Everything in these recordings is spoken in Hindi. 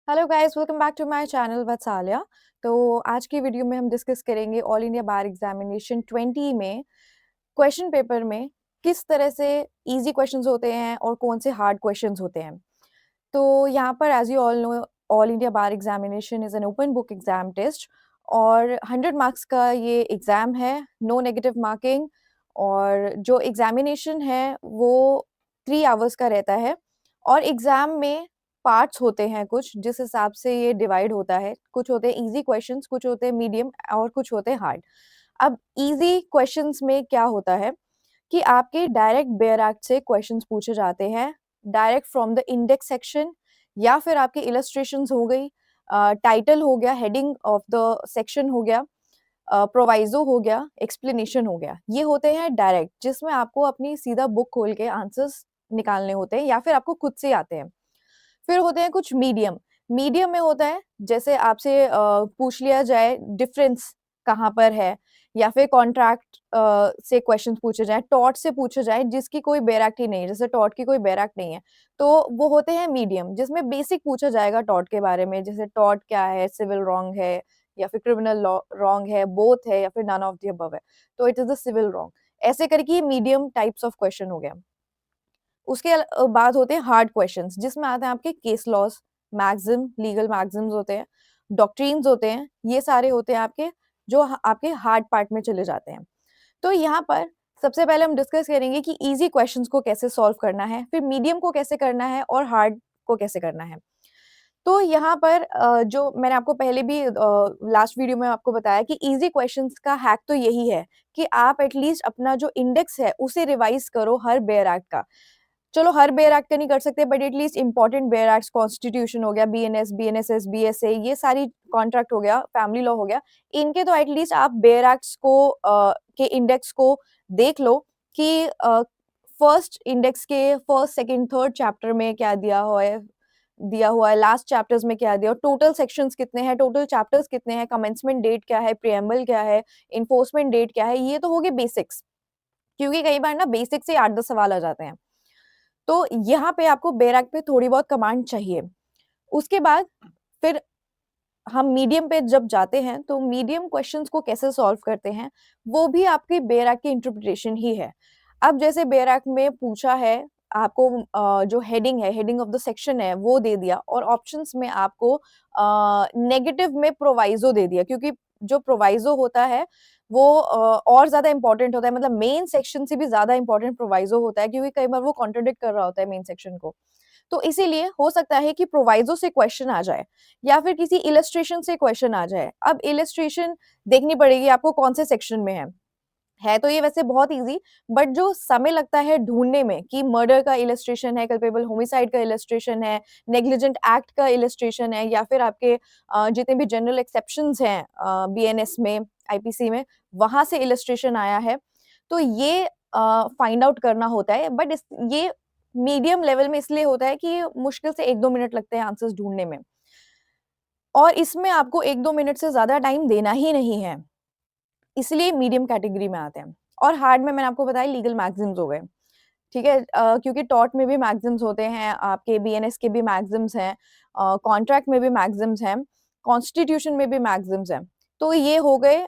Hello guys, welcome back to my channel Vatsalya. तो आज की वीडियो में हम डिस्कस करेंगे ऑल इंडिया बार एग्जामिनेशन 20 में क्वेश्चन पेपर में किस तरह से इजी क्वेश्चंस होते हैं और कौन से हार्ड क्वेश्चंस होते हैं। तो यहाँ पर as you all know, all India bar examination is an open book exam test और 100 मार्क्स का ये एग्ज़ाम है, नो नेगेटिव मार्किंग। और जो एग्जामिनेशन है वो 3 आवर्स का रहता है और एग्ज़ाम में पार्ट्स होते हैं कुछ, जिस हिसाब से ये डिवाइड होता है। कुछ होते हैं ईज़ी क्वेश्चंस, कुछ होते हैं मीडियम और कुछ होते हैं हार्ड। अब ईज़ी क्वेश्चंस में क्या होता है कि आपके डायरेक्ट बेयर एक्ट से क्वेश्चंस पूछे जाते हैं, direct from the index section, या फिर आपकी इलस्ट्रेशंस हो गई, टाइटल हो गया, हेडिंग ऑफ द सेक्शन हो गया, प्रोवाइज़ो हो गया, एक्सप्लेनेशन हो गया। ये होते हैं डायरेक्ट, जिसमें आपको अपनी सीधा बुक खोल के आंसर्स निकालने होते हैं या फिर आपको खुद से आते हैं। फिर होते हैं कुछ मीडियम। मीडियम में होता है जैसे आपसे पूछ लिया जाए डिफरेंस कहाँ पर है, या फिर कॉन्ट्रैक्ट से क्वेश्चंस पूछे जाएँ, टॉर्ट से पूछे जाएँ जिसकी कोई बेयर एक्ट ही नहीं है, जैसे टॉर्ट की कोई बेयर एक्ट नहीं है, तो वो होते हैं मीडियम, जिसमें बेसिक पूछा जाएगा टॉर्ट के बारे में, जैसे टॉर्ट क्या है, सिविल रॉन्ग है या फिर क्रिमिनल लॉ रॉन्ग है, बोथ है या फिर नन ऑफ द अबव है, तो it is the civil wrong. ऐसे करके ये मीडियम टाइप्स ऑफ क्वेश्चन हो गया। उसके बाद होते हैं हार्ड क्वेश्चंस, जिसमें आते हैं आपके case laws, maxim, legal maxims होते हैं, डॉक्ट्रिन्स होते हैं, ये सारे होते हैं आपके जो आपके हार्ड पार्ट में चले जाते हैं। तो यहाँ पर सबसे पहले हम डिस्कस करेंगे कि ईज़ी क्वेश्चंस को कैसे सॉल्व करना है, फिर मीडियम को कैसे करना है और हार्ड को कैसे करना है। तो यहाँ पर जो मैंने आपको पहले भी लास्ट वीडियो में आपको बताया कि ईज़ी क्वेश्चंस का हैक तो यही है कि आप एटलीस्ट अपना जो इंडेक्स है, उसे रिवाइज़ करो हर बेयर एक्ट का। चलो हर बेयर एक्ट का नहीं कर सकते, but at least important bear acts, constitution हो गया, बीएनएस, बीएनएसएस, बीएसए, ये सारी कॉन्ट्रैक्ट हो गया, फैमिली लॉ हो गया, इनके तो एटलीस्ट आप बेयर एक्ट्स को के इंडेक्स को देख लो कि फर्स्ट इंडेक्स के फर्स्ट, सेकंड, थर्ड चैप्टर में क्या दिया हुआ है, लास्ट चैप्टर्स में क्या दिया, टोटल सेक्शंस कितने हैं, टोटल चैप्टर्स कितने हैं, कमेंसमेंट डेट क्या है, प्रीएम्बल क्या है, एनफोर्समेंट डेट क्या है, ये तो हो गए बेसिक्स। क्योंकि कई बार ना बेसिक से 8-10 सवाल आ जाते हैं। तो यहाँ पे आपको बेरैक पे थोड़ी बहुत कमांड चाहिए। उसके बाद फिर हम मीडियम पे जब जाते हैं, तो मीडियम क्वेश्चंस को कैसे सॉल्व करते हैं, वो भी आपकी बेरैक की इंटरप्रिटेशन ही है। अब जैसे बेरैक में पूछा है, आपको जो हेडिंग है, हेडिंग ऑफ द सेक्शन है, वो दे दिया और ऑप्शंस में आपको नेगेटिव में प्रोवाइज़ो दे दिया, क्योंकि जो प्रोवाइज़ो होता है, वो और ज़्यादा इम्पोर्टेंट होता है, मतलब मेन सेक्शन से भी ज़्यादा इम्पोर्टेंट प्रोवाइज़ो होता है, क्योंकि कई बार वो कॉन्ट्राडिक्ट कर रहा होता है मेन सेक्शन को। तो इसीलिए हो सकता है कि प्रोवाइज़ो से क्वेश्चन आ जाए या फिर किसी इलस्ट्रेशन से क्वेश्चन आ जाए। अब इलस्ट्रेशन देखनी पड़ेगी आपको कौन से सेक्शन में है। है तो ये वैसे बहुत ईज़ी, बट जो समय लगता है ढूँढने में कि मर्डर का इलस्ट्रेशन है, कल्पेबल होमिसाइड का इलस्ट्रेशन है, नेग्लिजेंट एक्ट का इलस्ट्रेशन है, या फिर आपके जितने भी जनरल एक्सेप्शंस हैं बीएनएस में, आईपीसी में, वहाँ से इलस्ट्रेशन आया है। तो ये फाइंड आउट करना होता है, बट ये मीडियम लेवल में इसलिए होता है कि मुश्किल से 1-2 मिनट लगते हैं आंसर्स ढूँढने में। और इसमें आपको 1-2 मिनट से ज़्यादा टाइम देना ही नहीं है। इसलिए मीडियम कैटेगरी में आते हैं। और हार्ड में मैंने आपको बताया लीगल मैगज़िम्स हो गए, ठीक है? क्योंकि टॉर्ट में भी मैगज़िम्स होते हैं, आपके बीएनएस के भी मैगज़िम्स हैं, कॉन्ट्रैक्ट में भी मैगज़िम्स हैं, कॉन्स्टिट्यूशन में भी मैगज़िम्स हैं। तो ये हो गए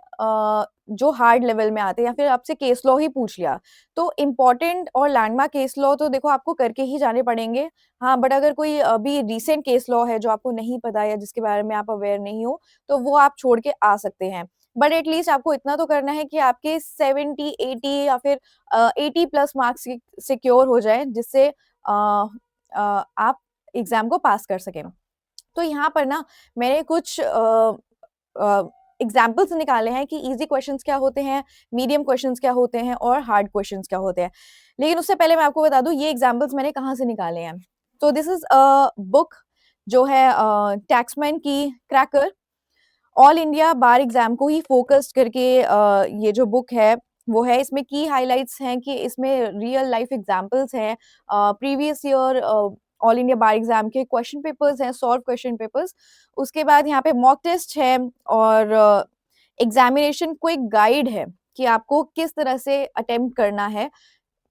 जो हार्ड लेवल में आते हैं, या फिर आपसे केस लॉ ही पूछ लिया। तो इम्पोर्टेंट और लैंडमार्क केस लॉ तो देखो आपको करके ही जाने पड़ेंगे। हाँ, बट अगर कोई अभी रीसेंट केस लॉ है जो आपको नहीं पता या जिसके बारे में आप अवेयर नहीं हो, तो वो आप छोड़ के आ सकते हैं। बट एट लीस्ट आपको इतना तो करना है कि आपके 70, 80 या फिर 80 प्लस मार्क्स सिक्योर हो जाएँ, जिससे आप एग्ज़ाम को पास कर सकें। तो यहाँ पर ना मैंने कुछ अ, एग्ज़ाम्पल्स निकाले हैं कि ईज़ी क्वेश्चंस क्या होते हैं, मीडियम क्वेश्चंस क्या होते हैं और हार्ड क्वेश्चंस क्या होते हैं। लेकिन उससे पहले मैं आपको बता दूँ ये एग्ज़ाम्पल्स मैंने कहाँ से निकाले हैं। तो दिस इज़ अ बुक जो है टैक्समैन की cracker, all India bar exam को ही फ़ोकस्ड करके ये जो बुक है, वो है। इसमें की हाइलाइट्स हैं कि इसमें रियल लाइफ़ एग्ज़ाम्पल्स हैं, previous year all India bar exam के क्वेश्चन पेपर्स हैं, सॉल्व क्वेश्चन पेपर्स। उसके बाद यहाँ पे मॉक टेस्ट है और एग्ज़ामिनेशन क्विक गाइड है कि आपको किस तरह से अटेम्प्ट करना है।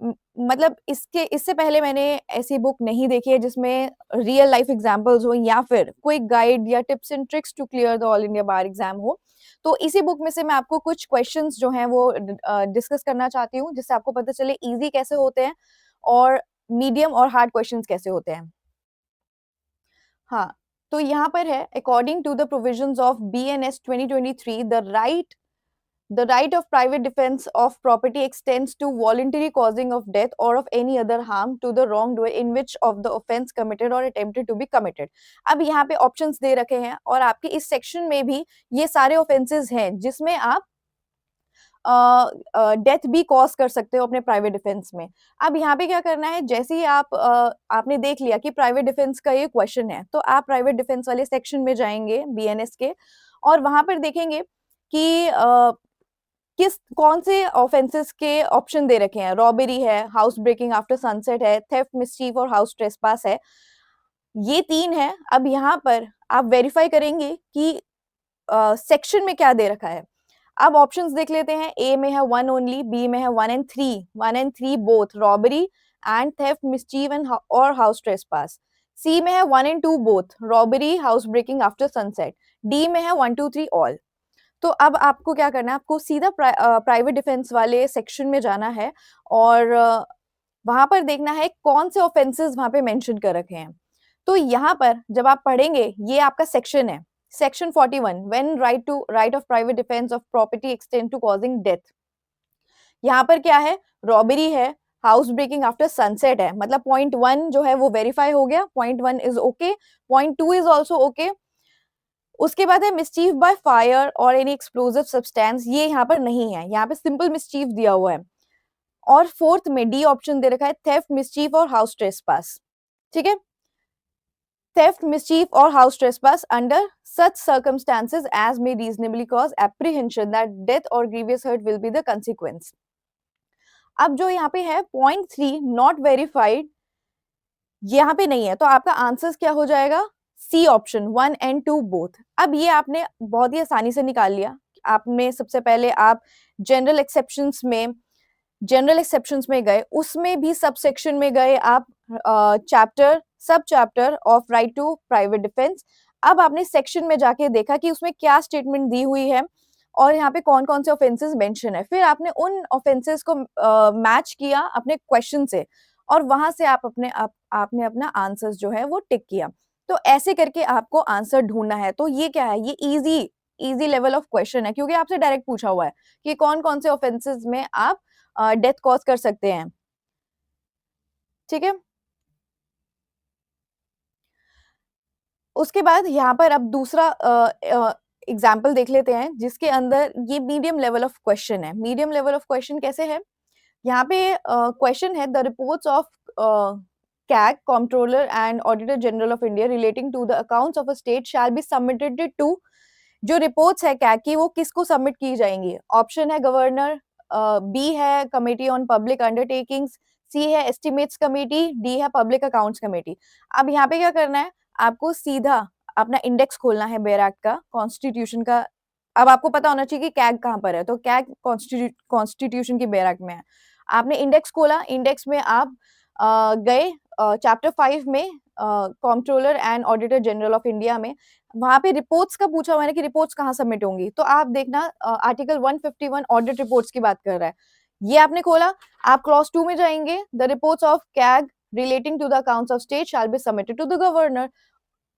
म मतलब इससे पहले मैंने ऐसी बुक नहीं देखी है जिसमें रियल लाइफ एग्ज़ाम्पल्स हो या फिर कोई गाइड या tips and tricks to clear the all India bar exam हो। तो इसी बुक में से मैं आपको कुछ क्वेश्चंस जो हैं वो डिस्कस करना चाहती हूँ, जिससे आपको पता चले ईज़ी कैसे होते हैं और मीडियम और हार्ड क्वेश्चंस कैसे होते हैं। हाँ, तो यहाँ पर है according to the provisions of BNS 2023 the right of private defense of property extends to voluntary causing of death or of any other harm to the wrongdoer in which of the offense committed or attempted to be committed। अब यहाँ पे ऑप्शंस दे रखे हैं और आपके इस सेक्शन में भी ये सारे ऑफेंसेस हैं जिसमें आप डेथ भी कॉज कर सकते हो अपने प्राइवेट डिफेंस में। अब यहाँ पे क्या करना है, जैसे ही आपने देख लिया कि प्राइवेट डिफेंस का ये क्वेश्चन है, तो आप प्राइवेट डिफेंस वाले सेक्शन में जाएंगे बीएनएस के और वहां पर देखेंगे कि कौन से ऑफेंसेस के ऑप्शन दे रखे हैं। रॉबरी है, हाउस ब्रेकिंग आफ्टर सनसेट है, थेफ्ट, मिसचीफ और हाउस ट्रेसपास है। ये 3 है। अब यहाँ पर आप वेरीफाई करेंगे कि सेक्शन में क्या दे रखा है। अब ऑप्शंस देख लेते हैं। ए में है 1 ओनली, बी में है 1 and 3, 1 and 3 both, robbery and theft, mischief and और हाउस ट्रेसपास। सी में है 1 and 2 both, robbery, house breaking after sunset. D में है 1 2 3 ऑल। तो अब आपको क्या करना है, आपको सीधा प्राइवेट डिफेंस वाले सेक्शन में जाना है और वहां पर देखना है कौन से ऑफेंसेस वहां पे मेंशन कर रखे हैं। तो यहाँ पर जब आप पढ़ेंगे, ये आपका सेक्शन है, section 41, when right of private defence of property extend to causing death. यहाँ पर क्या है, रॉबरी है, हाउस ब्रेकिंग आफ्टर सनसेट है, मतलब पॉइंट 1 जो है वो वेरीफाई हो गया, point 1 is okay, point 2 is also okay. उसके बाद है मिसचीफ बाय फायर और एनी एक्सप्लोजिव सब्सटेंस, ये यहाँ पर नहीं है, यहाँ पे सिंपल मिसचीफ दिया हुआ है। और फोर्थ में डी ऑप्शन दे रखा है, थेफ्ट, मिसचीफ और हाउस ट्रेसपास। ठीक है, theft, mischief or house trespass under such circumstances as may reasonably cause apprehension that death or grievous hurt will be the consequence। अब जो यहाँ पे है पॉइंट 3 नॉट वेरीफाइड, यहाँ पे नहीं है, तो आपका आंसर क्या हो जाएगा, सी ऑप्शन 1 एंड 2 बोथ। अब ये आपने बहुत ही आसानी से निकाल लिया। आपने सबसे पहले आप जनरल एक्सेप्शंस में गए, उसमें भी सब सेक्शन में गए आप, चैप्टर सब chapter of right to private defence. अब आपने सेक्शन में जाके देखा कि उसमें क्या स्टेटमेंट दी हुई है और यहाँ पे कौन कौन से ऑफेंसेस मेंशन है। फिर आपने उन ऑफेंसेस को मैच किया अपने क्वेश्चन से और वहां से आपने अपना आंसर जो है वो टिक किया। तो ऐसे करके आपको आंसर ढूंढना है। तो ये क्या है, ये इजी लेवल ऑफ क्वेश्चन है, क्योंकि आपसे डायरेक्ट पूछा हुआ है कि कौन कौन से ऑफेंसेस में आप डेथ कॉज कर सकते हैं। ठीक है, उसके बाद यहाँ पर अब दूसरा एग्जाम्पल देख लेते हैं जिसके अंदर ये मीडियम लेवल ऑफ क्वेश्चन है। मीडियम लेवल ऑफ क्वेश्चन कैसे है, यहाँ पे क्वेश्चन है, the reports of CAG controller and auditor general of India relating to the accounts of a state shall be submitted to. जो रिपोर्ट्स है CAG की वो किसको सबमिट की जाएंगी। ऑप्शन है गवर्नर, बी है कमेटी ऑन पब्लिक अंडरटेकिंग्स, सी है एस्टिमेट्स कमेटी, डी है पब्लिक अकाउंट्स कमेटी। अब यहाँ पे क्या करना है, आपको सीधा अपना इंडेक्स खोलना है बेयर एक्ट का, कॉन्स्टिट्यूशन का। अब आपको पता होना चाहिए कि कैग कहाँ पर है, तो कैग कॉन्स्टिट्यूशन की बेयर एक्ट में है। आपने इंडेक्स खोला, इंडेक्स में आप गए चैप्टर 5 में, controller and auditor general of India में, वहां पे रिपोर्ट्स का पूछा हुआ है कि रिपोर्ट्स कहाँ सबमिट होंगी। तो आप देखना आर्टिकल 151 ऑडिट रिपोर्ट्स की बात कर रहा है, ये आपने खोला। आप क्लॉज 2 में जाएंगे, the reports of CAG relating to the accounts of state shall be submitted to the governor.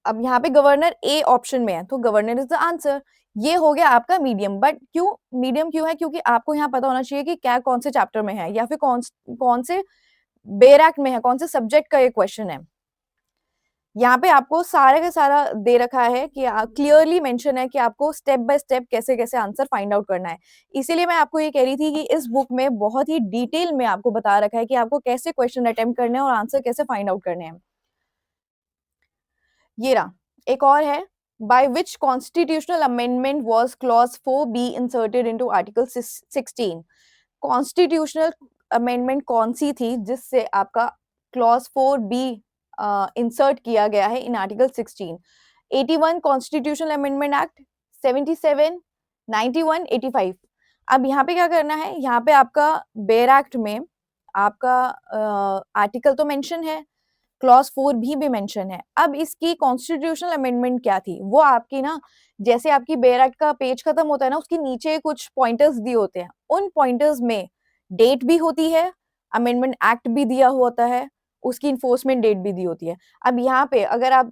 अब यहाँ पे गवर्नर ए ऑप्शन में है, तो गवर्नर इज द आंसर। ये हो गया आपका मीडियम। बट क्यों मीडियम क्यों है, क्योंकि आपको यहाँ पता होना चाहिए कि क्या कौन से चैप्टर में है या फिर कौन से बेयर एक्ट में है, कौन से सब्जेक्ट का ये क्वेश्चन है। यहाँ पे आपको सारा का सारा दे रखा है कि क्लियरली मेंशन है कि आपको स्टेप बाय स्टेप कैसे कैसे आंसर फाइंड आउट करना है। इसीलिए मैं आपको ये कह रही थी कि इस बुक में बहुत ही डिटेल में आपको बता रखा है कि आपको कैसे क्वेश्चन अटेम्प्ट करने हैं और आंसर कैसे फाइंड आउट करने हैं। ये रहा एक और है, by which constitutional amendment was clause 4B inserted into article 16। Constitutional amendment कौन सी थी जिससे आपका क्लॉज 4B इंसर्ट किया गया है in article 16। 81 constitutional amendment act, 77, 91, 85। अब यहाँ पे क्या करना है, यहाँ पे आपका बेयर एक्ट में आपका आर्टिकल तो मेंशन है, क्लॉज 4 भी मेंशन है। अब इसकी कॉन्स्टिट्यूशनल अमेंडमेंट क्या थी? वो आपकी ना, जैसे आपकी बेयर एक्ट का पेज खत्म होता है ना, उसके नीचे कुछ पॉइंटर्स दिए होते हैं। उन पॉइंटर्स में डेट भी होती है, अमेंडमेंट एक्ट भी दिया होता है, उसकी एनफोर्समेंट डेट भी दी होती है। अब यहाँ पे अगर आप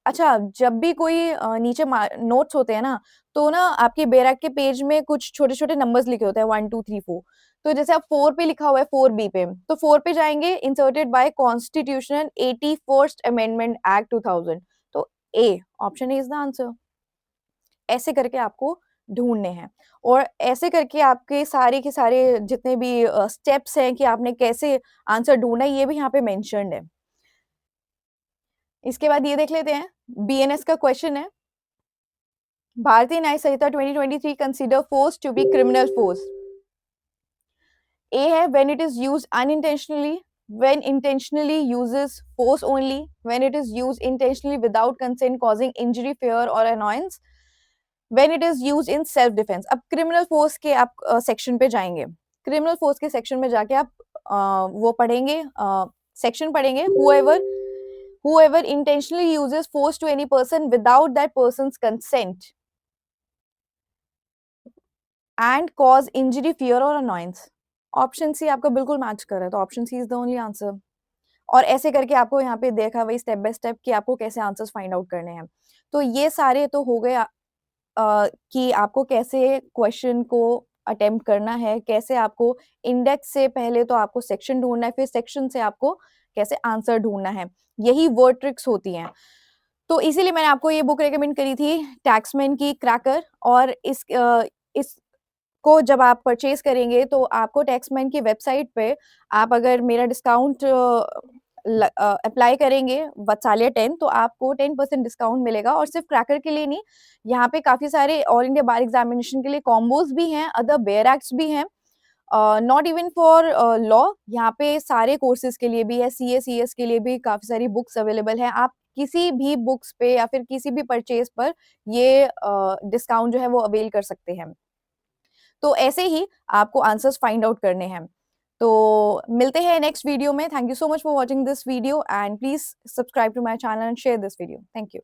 अच्छा, जब भी कोई नीचे नोट्स होते हैं ना, तो ना आपके बेयर एक्ट के पेज में कुछ छोटे-छोटे नंबर्स लिखे होते हैं 1, 2, 3, 4। तो जैसे अब 4 पे लिखा हुआ है 4B पे, तो 4 पे जाएँगे, inserted by constitutional 81st amendment act 2000, तो A option A is the answer. ऐसे करके आपको ढूँढने हैं और ऐसे करके आपके सारे के सारे जितने भी स्टेप्स हैं कि आपने कैसे आंसर ढूँढना है, ये भी यहाँ पे मेंशन्ड है। इसके बाद ये देख लेते हैं, बीएनएस का क्वेश्चन है, Bharatiya Nyaya Sanhita 2023 consider force to be criminal force. A है when it is used unintentionally, when intentionally uses force only, when it is used intentionally without consent causing injury, fear or annoyance, when it is used in self defense। अब क्रिमिनल फोर्स के आप सेक्शन पे जाएंगे, क्रिमिनल फोर्स के सेक्शन में जाके आप वो पढ़ेंगे, सेक्शन पढ़ेंगे, whoever intentionally uses force to any person without that person's consent and cause injury, fear or annoyance। Option C आपका बिल्कुल मैच कर रहा है, तो option C is the only answer. और ऐसे करके आपको यहाँ पे देखा वही स्टेप बाय स्टेप कि आपको कैसे आंसर्स फाइंड आउट करने हैं। तो ये सारे तो हो गए कि आपको कैसे क्वेश्चन को अटेम्प्ट करना है, कैसे आपको इंडेक्स से पहले तो आपको सेक्शन ढूँढना है, फिर सेक्शन से आपको कैसे आंसर ढूँढना है। यही वर्ड ट्रिक्स होती हैं। तो इसीलिए मैंने आपको ये बुक रिकमेंड करी थी, टैक्समैन की क्रैकर। और इस को जब आप परचेज़ करेंगे तो आपको टैक्समैन की वेबसाइट पे आप अगर मेरा डिस्काउंट अप्लाई करेंगे वत्सालिया 10, तो आपको 10% डिस्काउंट मिलेगा। और सिर्फ क्रैकर के लिए नहीं, यहाँ पे काफ़ी सारे ऑल इंडिया बार एग्जामिनेशन के लिए कॉम्बोज़ भी हैं, अदर बेयर एक्ट्स भी हैं। नॉट इवन फॉर लॉ, यहाँ पे सारे कोर्सेज़ के लिए भी है, सीए, सीएस के लिए भी काफ़ी सारी बुक्स अवेलेबल हैं। आप किसी भी बुक्स पे या फिर किसी भी परचेज़ पर ये डिस्काउंट जो है वो अवेल कर सकते हैं। तो ऐसे ही आपको आंसर्स फाइंड आउट करने हैं। तो मिलते हैं नेक्स्ट वीडियो में। Thank you so much for watching this video and please subscribe to my channel and share this video. Thank you.